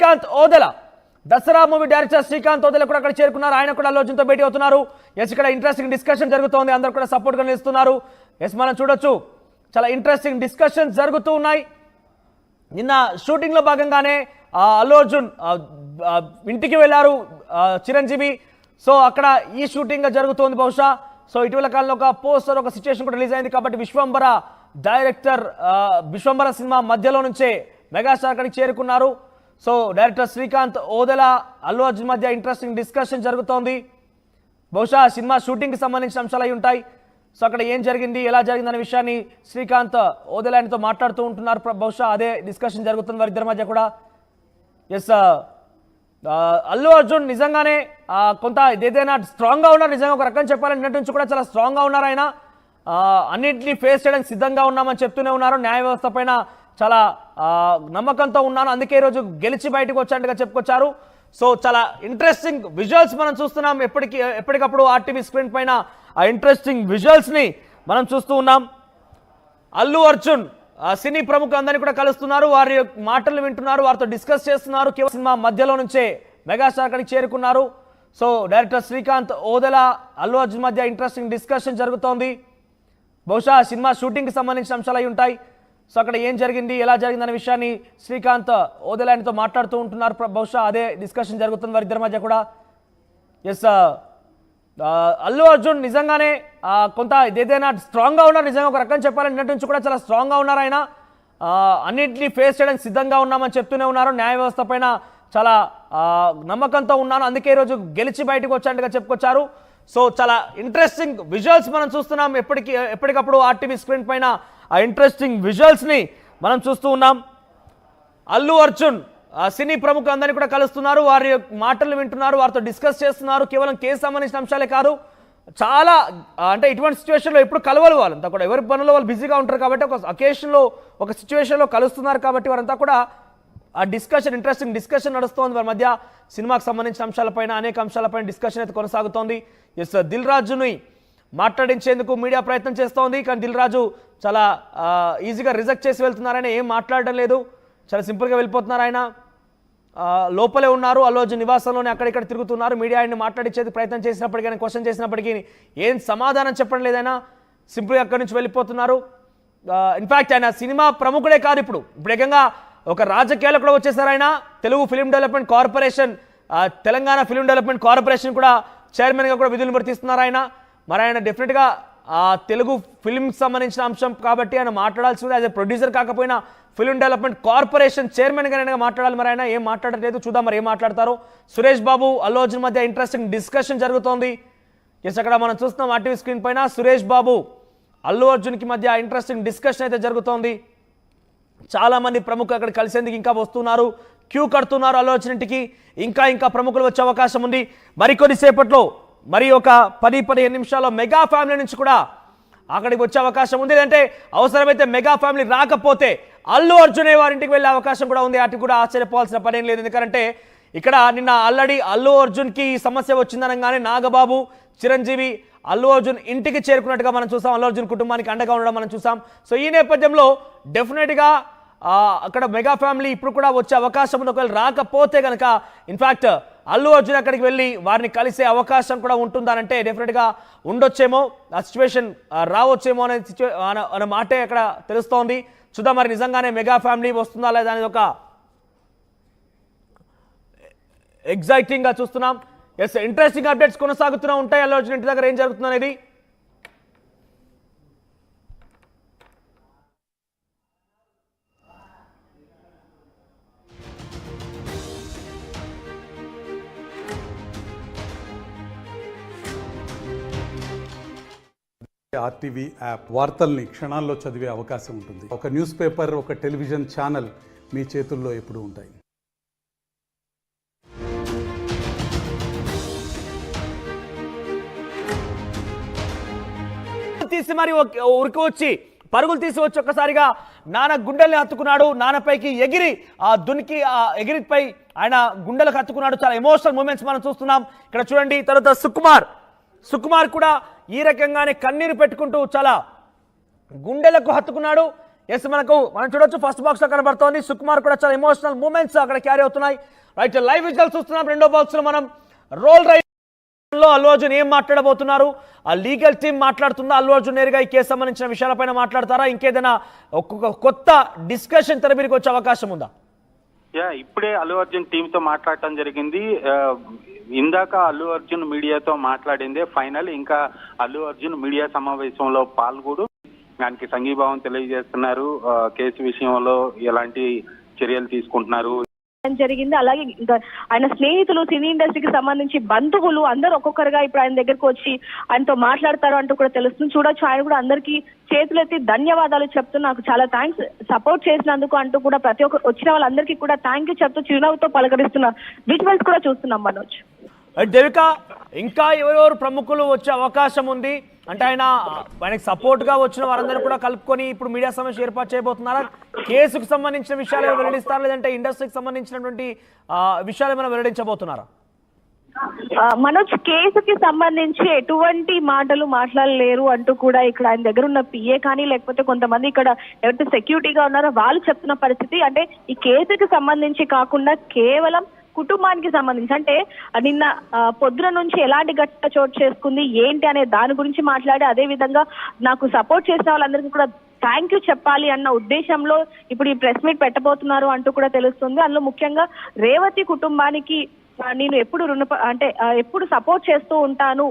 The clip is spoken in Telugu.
శ్రీకాంత్ ఓదెల దసరా మూవీ డైరెక్టర్ శ్రీకాంత్ ఓదెల కూడా అక్కడ చేరుకున్నారు. ఆయన కూడా అల్లు అర్జున్తో భేటీ అవుతున్నారు. ఎస్ ఇక్కడ ఇంట్రెస్టింగ్ డిస్కషన్ జరుగుతోంది. అందరూ కూడా సపోర్ట్గా నిలుస్తున్నారు. ఎస్ మనం చూడొచ్చు చాలా ఇంట్రెస్టింగ్ డిస్కషన్స్ జరుగుతూ ఉన్నాయి. నిన్న షూటింగ్లో భాగంగానే అల్లు అర్జున్ ఇంటికి వెళ్ళారు చిరంజీవి. సో అక్కడ ఈ షూటింగ్ జరుగుతోంది బహుశా. సో ఇటీవల కాలంలో ఒక పోస్టర్ ఒక సిచ్యువేషన్ కూడా రిలీజ్ అయింది కాబట్టి విశ్వంబర డైరెక్టర్ విశ్వంబర సినిమా మధ్యలో నుంచే మెగాస్టార్ అక్కడికి చేరుకున్నారు. సో డైరెక్టర్ శ్రీకాంత్ ఓదెల అల్లు అర్జున్ మధ్య ఇంట్రెస్టింగ్ డిస్కషన్ జరుగుతోంది. బహుశా సినిమా షూటింగ్కి సంబంధించిన అంశాలు అయి ఉంటాయి. సో అక్కడ ఏం జరిగింది ఎలా జరిగిందనే విషయాన్ని శ్రీకాంత్ ఓదెల ఆయనతో మాట్లాడుతూ ఉంటున్నారు. బహుశా అదే డిస్కషన్ జరుగుతుంది వారిద్దరి మధ్య కూడా. ఎస్ అల్లు అర్జున్ నిజంగానే కొంత ఏదైనా స్ట్రాంగ్గా ఉన్నారు. నిజంగా ఒక రకం చెప్పాలని నిన్నటి నుంచి కూడా చాలా స్ట్రాంగ్గా ఉన్నారు. ఆయన అన్నింటినీ ఫేస్ చేయడానికి సిద్ధంగా ఉన్నామని చెప్తూనే ఉన్నారు. న్యాయ వ్యవస్థ పైన చాలా నమ్మకంతో ఉన్నాను, అందుకే ఈరోజు గెలిచి బయటకు వచ్చాట్టుగా చెప్పుకొచ్చారు. సో చాలా ఇంట్రెస్టింగ్ విజువల్స్ మనం చూస్తున్నాం. ఎప్పటికప్పుడు ఆర్టీవీ స్క్రీన్ పైన ఆ ఇంట్రెస్టింగ్ విజువల్స్ని మనం చూస్తూ ఉన్నాం. అల్లు అర్జున్ సినీ ప్రముఖులందరినీ కూడా కలుస్తున్నారు, వారి మాటలు వింటున్నారు, వారితో డిస్కస్ చేస్తున్నారు. కేవలం సినిమా మధ్యలో నుంచే మెగాస్టార్ అక్కడికి చేరుకున్నారు. సో డైరెక్టర్ శ్రీకాంత్ ఓదెల అల్లు అర్జున్ మధ్య ఇంట్రెస్టింగ్ డిస్కషన్ జరుగుతోంది. బహుశా సినిమా షూటింగ్కి సంబంధించిన అంశాలు అయి ఉంటాయి. సో అక్కడ ఏం జరిగింది ఎలా జరిగిందనే విషయాన్ని శ్రీకాంత్ ఓదెల ఆయనతో మాట్లాడుతూ ఉంటున్నారు. బహుశా అదే డిస్కషన్ జరుగుతుంది వారిద్దరి మధ్య కూడా. ఎస్ అల్లు అర్జున్ నిజంగానే కొంత ఏదైనా స్ట్రాంగ్గా ఉన్నారు. నిజంగా ఒక రకం చెప్పాలని నిన్నటి నుంచి కూడా చాలా స్ట్రాంగ్గా ఉన్నారు. ఆయన అన్నింటినీ ఫేస్ చేయడానికి సిద్ధంగా ఉన్నామని చెప్తూనే ఉన్నారు. న్యాయ వ్యవస్థ పైన చాలా నమ్మకంతో ఉన్నాను, అందుకే ఈరోజు గెలిచి బయటకు వచ్చాట్టుగా చెప్పుకొచ్చారు. సో చాలా ఇంట్రెస్టింగ్ విజువల్స్ మనం చూస్తున్నాం. ఎప్పటికప్పుడు ఆర్టీవీ స్క్రీన్ పైన ఆ ఇంట్రెస్టింగ్ విజువల్స్ని మనం చూస్తూ ఉన్నాం. అల్లు అర్జున్ సినీ ప్రముఖులందరినీ కూడా కలుస్తున్నారు, వారి మాటలు వింటున్నారు, వారితో డిస్కస్ చేస్తున్నారు. కేవలం కేసు సంబంధించిన అంశాలే కాదు, చాలా అంటే ఇటువంటి సిచ్యువేషన్లో ఎప్పుడు కలవాలి వాళ్ళంతా కూడా. ఎవరి పనుల్లో వాళ్ళు బిజీగా ఉంటారు కాబట్టి ఒక అకేషన్లో ఒక సిచ్యువేషన్లో కలుస్తున్నారు కాబట్టి వారంతా కూడా ఆ డిస్కషన్ ఇంట్రెస్టింగ్ డిస్కషన్ నడుస్తోంది వారి మధ్య. సినిమాకి సంబంధించిన అంశాలపైన అనేక అంశాలపైన డిస్కషన్ అయితే కొనసాగుతోంది. ఎస్ దిల్ రాజుని మాట్లాడించేందుకు మీడియా ప్రయత్నం చేస్తోంది, కానీ దిల్ రాజు చాలా ఈజీగా రిజెక్ట్ చేసి వెళ్తున్నారని ఏం మాట్లాడడం లేదు, చాలా సింపుల్గా వెళ్ళిపోతున్నారు. ఆయన లోపలే ఉన్నారు, అల్లు అర్జున్ నివాసంలోనే అక్కడిక్కడ తిరుగుతున్నారు. మీడియా ఆయన్ని మాట్లాడించేది ప్రయత్నం చేసినప్పటికీ, ఆయన క్వశ్చన్ చేసినప్పటికీ ఏం సమాధానం చెప్పడం లేదైనా సింపుల్గా అక్కడి నుంచి వెళ్ళిపోతున్నారు. ఇన్ఫ్యాక్ట్ ఆయన సినిమా ప్రముఖుడే కాదు, ఇప్పుడు ఏకంగా ఒక రాజకీయాలు కూడా వచ్చేసారు. ఆయన Telugu film development corporation Telangana film development corporation కూడా చైర్మన్గా కూడా విధులు నిర్వర్తిస్తున్నారు ఆయన. మరి ఆయన డెఫినెట్గా తెలుగు ఫిలింకి సంబంధించిన అంశం కాబట్టి ఆయన మాట్లాడాల్సింది. యాజ్ ఎ ప్రొడ్యూసర్ కాకపోయినా ఫిలిం డెవలప్మెంట్ కార్పొరేషన్ చైర్మన్గా మాట్లాడాలి. మరి ఆయన ఏం మాట్లాడలేదు, చూద్దాం మరి ఏం మాట్లాడతారో. సురేష్ బాబు అల్లు అర్జున్ మధ్య ఇంట్రెస్టింగ్ డిస్కషన్ జరుగుతోంది. ఎస్ అక్కడ మనం చూస్తున్నాం ఆర్టీవీ స్క్రీన్ పైన సురేష్ బాబు అల్లు అర్జున్కి మధ్య ఇంట్రెస్టింగ్ డిస్కషన్ అయితే జరుగుతోంది. చాలామంది ప్రముఖులు అక్కడ కలిసేందుకు ఇంకా వస్తున్నారు, క్యూ కడుతున్నారు అల్లు అర్జున్ ఇంటికి. ఇంకా ప్రముఖులు వచ్చే అవకాశం ఉంది. మరికొద్దిసేపట్లో మరి ఒక 10-15 నిమిషాల్లో మెగా ఫ్యామిలీ నుంచి కూడా అక్కడికి వచ్చే అవకాశం ఉంది. లేదంటే అవసరమైతే మెగా ఫ్యామిలీ రాకపోతే అల్లు అర్జునే వారింటికి వెళ్ళే అవకాశం కూడా ఉంది. వాటికి కూడా ఆశ్చర్యపోవాల్సిన పనేం లేదు. ఎందుకంటే ఇక్కడ నిన్న ఆల్రెడీ అల్లు అర్జున్కి ఈ సమస్య వచ్చిందనగానే నాగబాబు చిరంజీవి అల్లు అర్జున్ ఇంటికి చేరుకున్నట్టుగా మనం చూసాం. అల్లు అర్జున్ కుటుంబానికి అండగా ఉండడం మనం చూసాం. సో ఈ నేపథ్యంలో డెఫినెట్గా అక్కడ మెగా ఫ్యామిలీ ఇప్పుడు కూడా వచ్చే అవకాశం ఉంది. ఒకవేళ రాకపోతే కనుక ఇన్ఫ్యాక్ట్ అల్లు అర్జున్ అక్కడికి వెళ్ళి వారిని కలిసే అవకాశం కూడా ఉంటుందనంటే డెఫినెట్గా ఉండొచ్చేమో, ఆ సిచ్యువేషన్ రావచ్చేమో అనే మాటే అక్కడ తెలుస్తోంది. చూద్దాం మరి నిజంగానే మెగా ఫ్యామిలీ వస్తుందా లేదా అనేది ఒక ఎగ్జైటింగ్గా చూస్తున్నాం. ఎస్ ఇంట్రెస్టింగ్ అప్డేట్స్ కొనసాగుతూనే ఉంటాయి. అల్లు అర్జున్ ఇంటి దగ్గర ఏం జరుగుతుంది అనేది. ఆర్టీవీ యాప్ వార్తల్ని క్షణాల్లో చదివే అవకాశం ఉంటుంది. ఒక న్యూస్ పేపర్, ఒక టెలివిజన్ ఛానల్ మీ చేతుల్లో ఎప్పుడూ ఉంటాయి. తీసి మరి ఉరికి వచ్చి పరుగులు తీసి వచ్చి ఒక్కసారిగా నాన్న గుండెల్ని హత్తుకున్నాడు. నాన్నపైకి ఎగిరి దునికి ఎగిరిపై ఆయన గుండెలకు హత్తుకున్నాడు. చాలా ఎమోషనల్ మూమెంట్స్ మనం చూస్తున్నాం ఇక్కడ చూడండి. తర్వాత సుకుమార్ కూడా ఈ రకంగానే కన్నీరు పెట్టుకుంటూ చాలా గుండెలకు హత్తుకున్నాడు. మనం చూడొచ్చు ఫస్ట్ బాక్స్ లో కనబడుతోంది. సుకుమార్ కూడా చాలా ఎమోషనల్ మూమెంట్స్ అక్కడ క్యారీ అవుతున్నాయి. రైట్, లైవ్ విజువల్స్ చూస్తున్నాం. రెండో బాక్స్ లో మనం రోల్ రైట్ లో అల్లు అర్జున్ ఏం మాట్లాడబోతున్నారు, ఆ లీగల్ టీమ్ మాట్లాడుతుందా, అల్లు అర్జున్ నేరుగా ఈ కేసు సంబంధించిన విషయాలపైన మాట్లాడతారా, ఇంకేదైనా ఒక్కొక్క కొత్త డిస్కషన్ తెరబిరికి వచ్చే అవకాశం ఉందా? ఇప్పుడే అల్లు అర్జున్ టీమ్ తో మాట్లాడటం జరిగింది. ఇందాక అల్లు అర్జున్ మీడియాతో మాట్లాడిందే ఫైనల్. ఇంకా అల్లు అర్జున్ మీడియా సమావేశంలో పాల్గొడు దానికి సంఘీభావం తెలియజేస్తున్నారు. కేసు విషయంలో ఎలాంటి చర్యలు తీసుకుంటున్నారు జరిగింది. అలాగే ఆయన స్నేహితులు, సినీ ఇండస్ట్రీకి సంబంధించి బంధువులు అందరూ ఒక్కొక్కరుగా ఇప్పుడు ఆయన దగ్గరకు వచ్చి ఆయనతో మాట్లాడతారు అంటూ కూడా తెలుస్తుంది. చూడొచ్చు, ఆయన కూడా అందరికీ చేతులెత్తి ధన్యవాదాలు చెప్తూ నాకు చాలా థ్యాంక్స్ సపోర్ట్ చేసినందుకు అంటూ కూడా ప్రతి ఒక్కరు వచ్చిన వాళ్ళందరికీ కూడా థ్యాంక్ యూ చెప్తూ చిరునవ్వుతో పలకరిస్తున్న విజువల్స్ కూడా చూస్తున్నాం మనోజ్. దేవిక, ఇంకా ఎవరెవరు ప్రముఖులు వచ్చే అవకాశం ఉంది అంటే ఆయనకి సపోర్ట్ గా వచ్చిన వారందరూ కూడా కలుపుకొని ఇప్పుడు మీడియా సమావేశం ఏర్పాటు చేయబోతున్నారా? కేసుకు సంబంధించిన విషయాలు వెల్లడిస్తారా, లేదంటే ఇండస్ట్రీకి సంబంధించినటువంటి విషయాలు ఏమైనా వెల్లడించబోతున్నారా? మనోజ్, కేసుకి సంబంధించి ఎటువంటి మాటలు మాట్లాడలేరు అంటూ కూడా ఇక్కడ ఆయన దగ్గర ఉన్న పిఏ కానీ లేకపోతే కొంతమంది ఇక్కడ ఎవరైతే సెక్యూరిటీగా ఉన్నారో వాళ్ళు చెప్తున్న పరిస్థితి. అంటే ఈ కేసుకి సంబంధించి కాకుండా కేవలం కుటుంబానికి సంబంధించి, అంటే నిన్న పొద్దున నుంచి ఎలాంటి ఘటన చోటు చేసుకుంది ఏంటి అనే దాని గురించి మాట్లాడి, అదే విధంగా నాకు సపోర్ట్ చేసిన వాళ్ళందరికీ కూడా థ్యాంక్ యూ చెప్పాలి అన్న ఉద్దేశంలో ఇప్పుడు ఈ ప్రెస్ మీట్ పెట్టబోతున్నారు అంటూ కూడా తెలుస్తుంది. అందులో ముఖ్యంగా రేవతి కుటుంబానికి నేను ఎప్పుడు ఎప్పుడు సపోర్ట్ చేస్తూ ఉంటాను